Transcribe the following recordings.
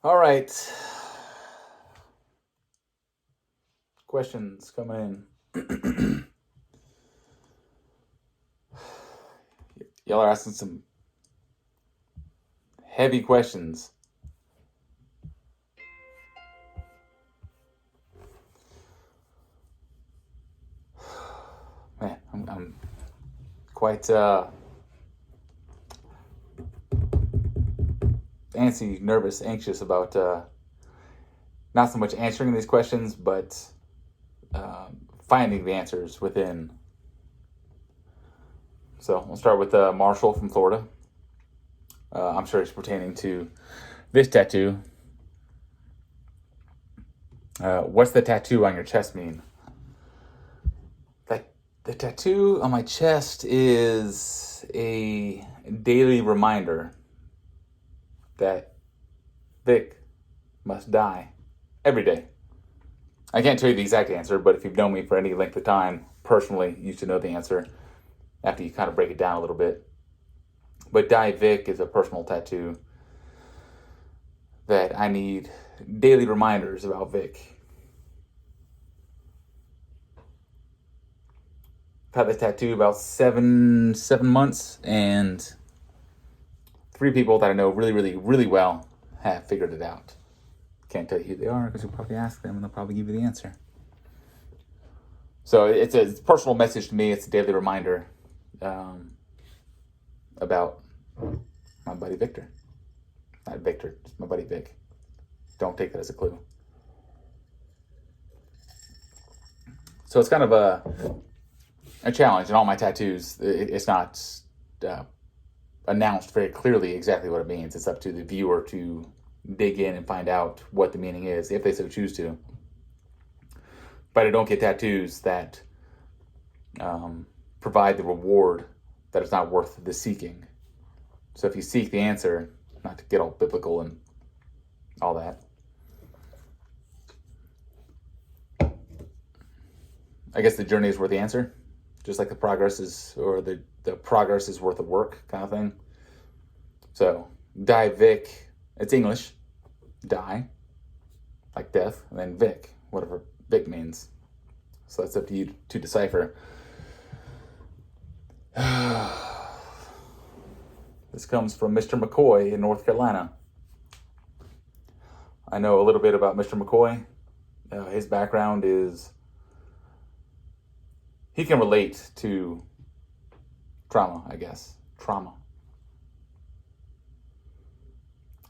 All right. Questions coming in. Y'all are asking some heavy questions. Man, I'm quite antsy, nervous, anxious about not so much answering these questions, but finding the answers within. So we'll start with Marshall from Florida. I'm sure it's pertaining to this tattoo. What's the tattoo on your chest mean? The tattoo on my chest is a daily reminder that Vic must die every day. I can't tell you the exact answer, but if you've known me for any length of time, personally, you should know the answer after you kind of break it down a little bit. But Die Vic is a personal tattoo that I need daily reminders about Vic. I've had this tattoo about seven months, and 3 people that I know really well have figured it out. Can't tell you who they are because you'll probably ask them and they'll probably give you the answer. So it's a personal message to me. It's a daily reminder about my buddy Victor. Not Victor, just my buddy Vic. Don't take that as a clue. So it's kind of a challenge in all my tattoos. It's not announced very clearly exactly what it means. It's up to the viewer to dig in and find out what the meaning is, if they so choose to. But I don't get tattoos that provide the reward that is not worth the seeking. So if you seek the answer, not to get all biblical and all that, I guess the journey is worth the answer, just like the progress is, or the progress is worth the work kind of thing. So Die Vic, it's English, die, like death, and then Vic, whatever Vic means. So that's up to you to decipher. This comes from Mr. McCoy in North Carolina. I know a little bit about Mr. McCoy. His background is he can relate to trauma, I guess. Trauma.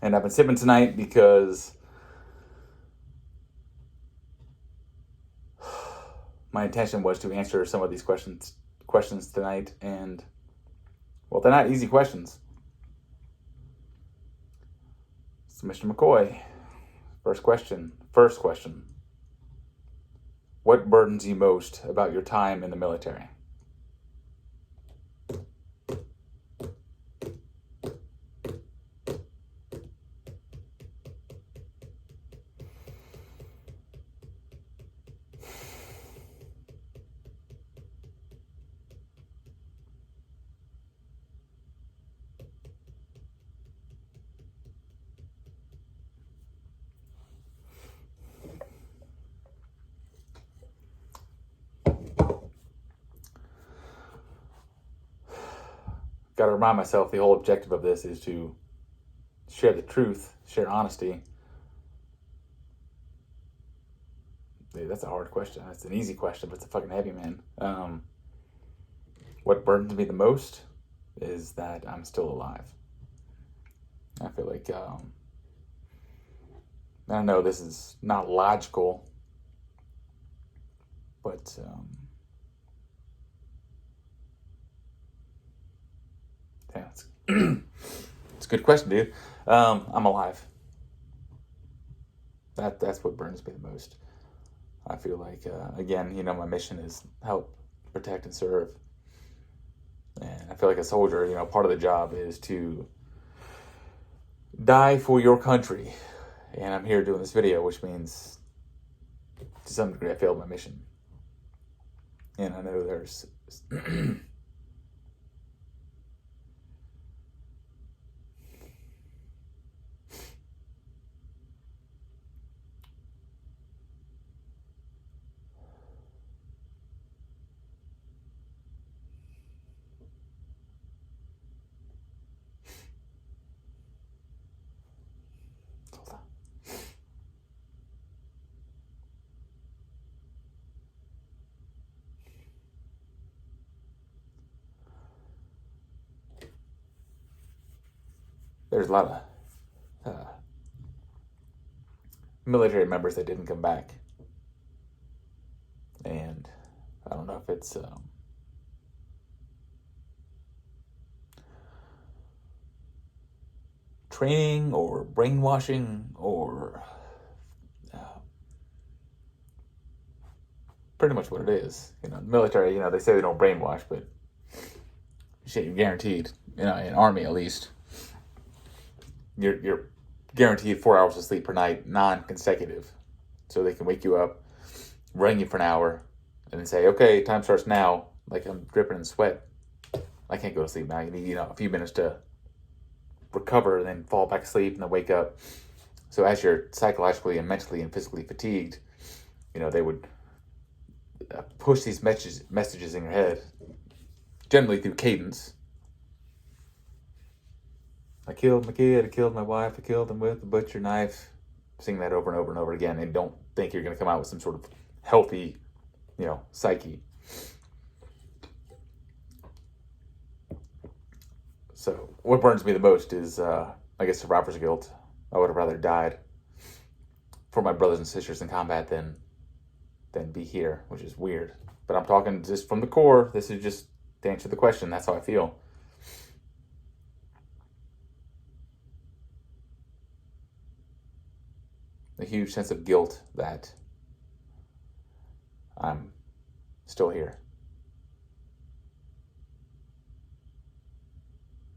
And I've been sipping tonight because my intention was to answer some of these questions tonight, and well, they're not easy questions. So Mr. McCoy, first question. What burdens you most about your time in the military? Got to remind myself the whole objective of this is to share the truth, share honesty. Dude, that's a hard question. That's an easy question, but it's a fucking heavy, man. What burdens me the most is that I'm still alive. I feel like, I know this is not logical, but yeah, it's a good question, dude. I'm alive. That's what burns me the most. I feel like, again, my mission is help, protect, and serve. And I feel like a soldier, part of the job is to die for your country. And I'm here doing this video, which means to some degree I failed my mission. And I know there's there's a lot of military members that didn't come back. And I don't know if it's training or brainwashing or pretty much what it is. The military, they say they don't brainwash, but shit, you're guaranteed, in Army at least, you're guaranteed 4 hours of sleep per night, non-consecutive. So they can wake you up, run you for an hour, and then say, okay, time starts now. Like, I'm dripping in sweat. I can't go to sleep now. You need, a few minutes to recover and then fall back asleep and then wake up. So as you're psychologically and mentally and physically fatigued, they would push these messages in your head, generally through cadence. I killed my kid, I killed my wife, I killed him with a butcher knife. Sing that over and over and over again, and don't think you're going to come out with some sort of healthy, psyche. So what burns me the most is, I guess, survivor's guilt. I would have rather died for my brothers and sisters in combat than be here, which is weird. But I'm talking just from the core. This is just to answer the question. That's how I feel. A huge sense of guilt that I'm still here.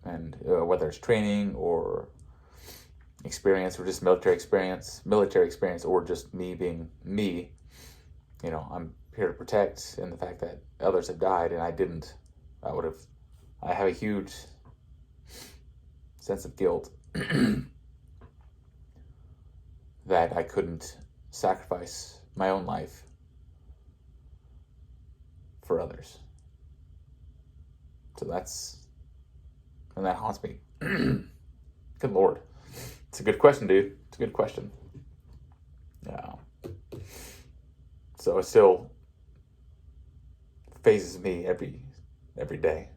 And whether it's training or experience or just military experience, or just me being me, I'm here to protect, and the fact that others have died and I didn't, I have a huge sense of guilt that I couldn't sacrifice my own life for others. So and that haunts me. Good Lord. It's a good question, dude. It's a good question. Yeah. So it still phases me every day.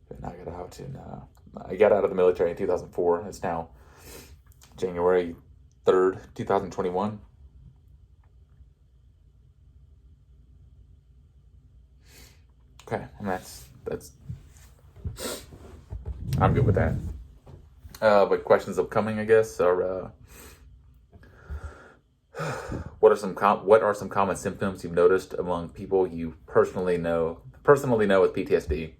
And I got out of the military in 2004. It's now January 3rd, 2021. Okay, and that's I'm good with that. But questions upcoming, I guess, are what are some common symptoms you've noticed among people you personally know with PTSD?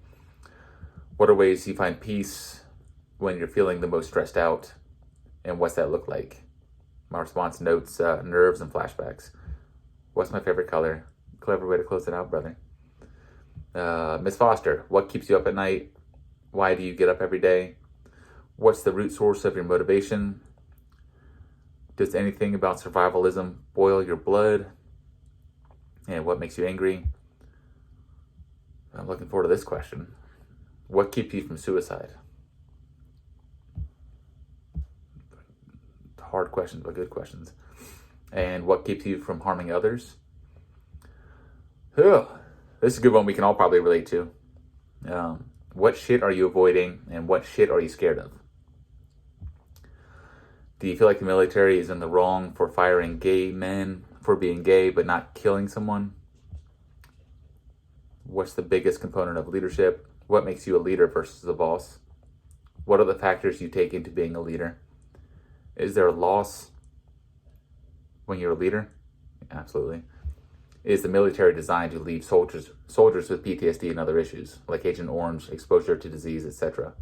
What are ways you find peace when you're feeling the most stressed out, and what's that look like? My response notes nerves and flashbacks. What's my favorite color? Clever way to close it out, brother. Miss Foster, what keeps you up at night? Why do you get up every day? What's the root source of your motivation? Does anything about survivalism boil your blood? And what makes you angry? I'm looking forward to this question. What keeps you from suicide? Hard questions, but good questions. And what keeps you from harming others? This is a good one we can all probably relate to. What shit are you avoiding, and what shit are you scared of? Do you feel like the military is in the wrong for firing gay men for being gay but not killing someone? What's the biggest component of leadership? What makes you a leader versus a boss? What are the factors you take into being a leader? Is there a loss when you're a leader? Absolutely. Is the military designed to leave soldiers with PTSD and other issues, like Agent Orange, exposure to disease, etc.?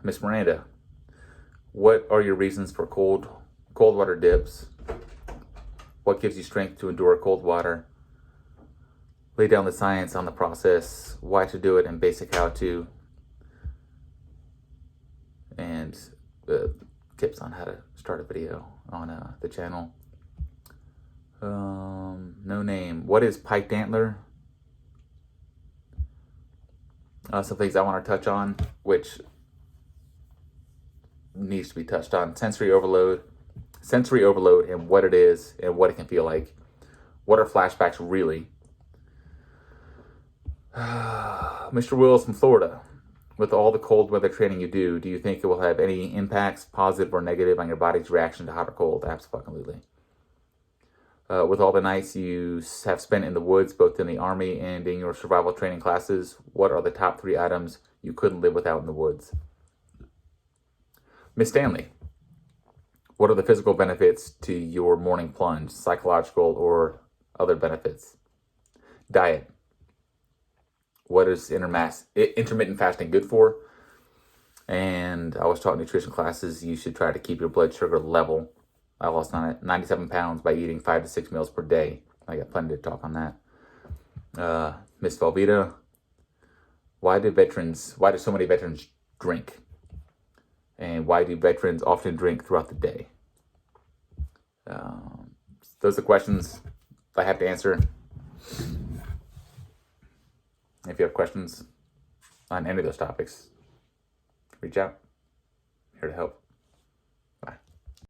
Miss Miranda, what are your reasons for cold water dips? What gives you strength to endure cold water? Lay down the science on the process, why to do it, and basic how to, and tips on how to start a video on the channel. No name. What is piked antler? Some things I want to touch on, which needs to be touched on. Sensory overload, sensory overload and what it is and what it can feel like. What are flashbacks really? Mr. Wills from Florida, with all the cold weather training you do you think it will have any impacts, positive or negative, on your body's reaction to hot or cold? Absolutely. With all the nights you have spent in the woods, both in the Army and in your survival training classes, what are the top 3 items you couldn't live without in the woods? Miss Stanley, what are the physical benefits to your morning plunge, psychological or other benefits? Diet. What is intermittent fasting good for? And I was taught nutrition classes, you should try to keep your blood sugar level. I lost 97 pounds by eating 5 to 6 meals per day. I got plenty to talk on that. Miss Velveeta, why do so many veterans drink? And why do veterans often drink throughout the day? Those are questions I have to answer. If you have questions on any of those topics, reach out. I'm here to help.